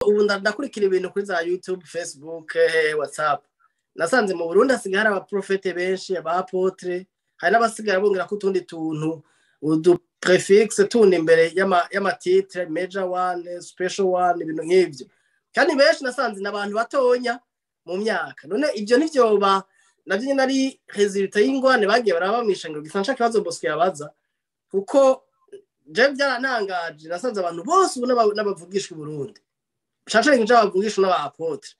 ubu ndakurikira ibintu kuri za YouTube, Facebook, WhatsApp. Nasanze mu Burundi hasigaye hari abaprofete benshi, abapotre, hari n'abasigara bongera ko utundi tuntu udu prefix tundi imbere y'amatitre major one, special one, ibintu nk'ivyo. Kandi benshi nasanze n'abantu batonya mu myaka. None ivyo nivyoba navyo nyine ari resultat y'ingwane bagiye barabamisha ngo gifansha kibazo Bosco yabaza kuko je byarantangaje nasanze abantu bose ubu n'abavugisha i Burundi shashanye nje bavugisha n'abapotre.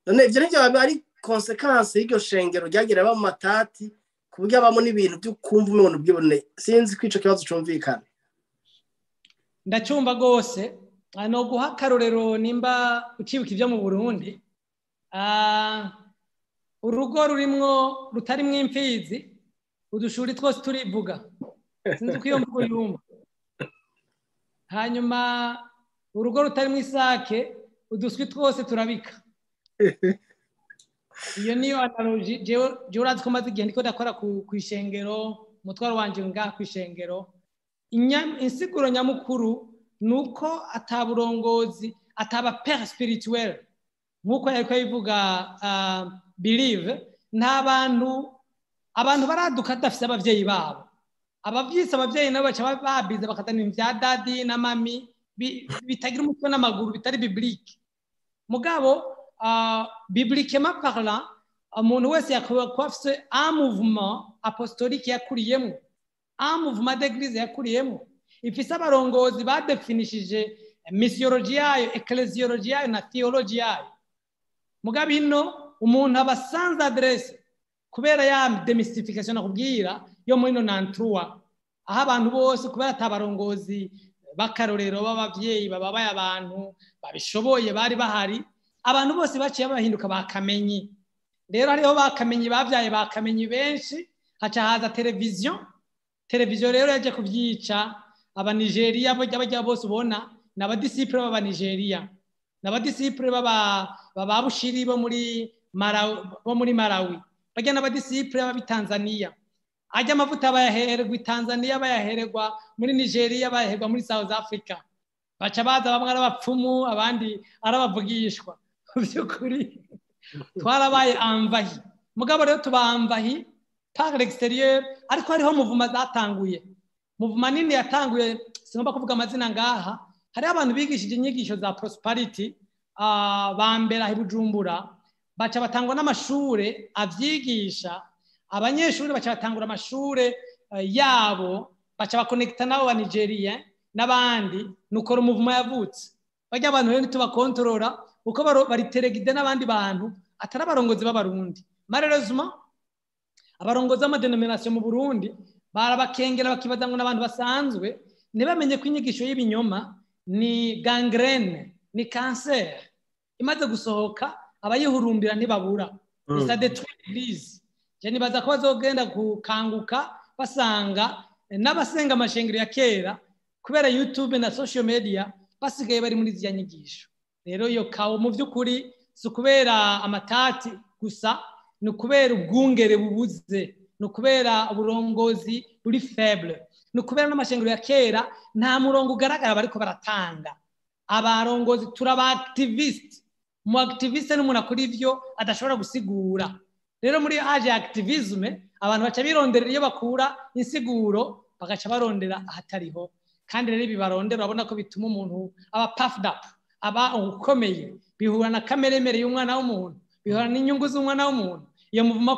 None ivyo nivyo ari consequence y'iryo shengero ryagira ba mu matati kuburyo abamo n'ibintu byo kumva umuntu bwibone. Sinzi kwico kibazo cyumvikana. Ndacumba gose no guha karorero nimba ukibuka ivyo mu Burundi. Urugo rurimwo rutarimwo imfizi udushuri twose turivuga. Sinzi ko iyo mvugo yumva. Hanyuma urugo rutarimwo isake uduswi twose turabika. Iyo niyo analogy je urazi ko maze igihe ndiko ndakora ku ishengero mutwaro wanje nga ku ishengero. Insiguro nyamukuru nuko ataburongozi ataba père spirituel nkuko yariko yivuga believe n'abantu baraduka dafise abavyeyi babo. Abavyeyi nabo baca babiza bakatana ivya dadi na mami bitagira umutwe n'amaguru bitari biblique. Mugabo bibliquement parlant umuntu wese yakwa afise un mouvement apostolique yakuriyemo, un mouvement d'église yakuriyemo, ifise abarongozi badefinishije missiologie yayo, ecclesiologie yayo na theologie yayo. Mugabo ino umuntu aba sans adresse kubera ya demystification nakubwira yo muri 93 aho abantu bose kubera atabarongozi bakarorero b'abavyeyi bababaye abantu babishoboye bari bahari, abantu bose baciye bahinduka bakamenyi. Rero hariho bakamenyi bavyaye bakamenyi benshi, haca haza television rero yaje kuvyica aba Nigeria bajya bose ubona n'abadisciple b'aba Nigeria n'abadisciple baba Bushiri bo muri Malawi bajya n'abadisciple b'aba Tanzania ajya amavuta bayahererwa i Tanzania bayahererwa muri Nigeria bayahererwa muri South Africa baca baza bamwe arabapfumu abandi arabavugishwa. Byukuri twarabaye amvahi. Mugabo rero tubamvahi par l'extérieur ariko hariho muvuma zatanguye. Muvuma nini yatanguye sinumva kuvuga amazina ngaha. Hari abantu bigishije inyigisho za prosperity bambera Bujumbura baca batangwa n'amashure avyigisha abanyeshuri baca batangura amashure yabo baca bakonekta nabo ba Nigeria n'abandi nuko umuvuma yavutse. Bajya abantu rero tubakontorora uko bariteregide n'abandi bantu atari abarongozi b'abarundi. Malheureusement abarongozi b'amadenomination mu Burundi barabakengera bakibaza ngo n'abantu basanzwe ntibamenye ko inyigisho y'ibinyoma ni gangrene, ni cancer imaze gusohoka abayihurumbira ntibabura. Ça détruit l'église. Je nibaza ko bazogenda gukanguka basanga n'abasenga amashengero ya kera kubera YouTube na social media basigaye bari muri zya nyigisho. Rero yo kawo mu byukuri si kubera amatati gusa, ni kubera ubwungere bubuze, ni kubera uburongozi buri faible, ni kubera n'amashengero ya kera nta murongo ugaragara bariko baratanga. Abarongozi turaba activist, mu activiste n'umuntu akora ivyo adashobora gusigura. Rero muri age activisme abantu baca bironderera iyo bakura insiguro bagaca barondera ahatariho. Kandi rero bibarondera urabona ko bituma umuntu aba puffed up, aba ukomeye, bihura na kameremere y'umwana w'umuntu, bihura n'inyungu z'umwana w'umuntu. Iyo muvuma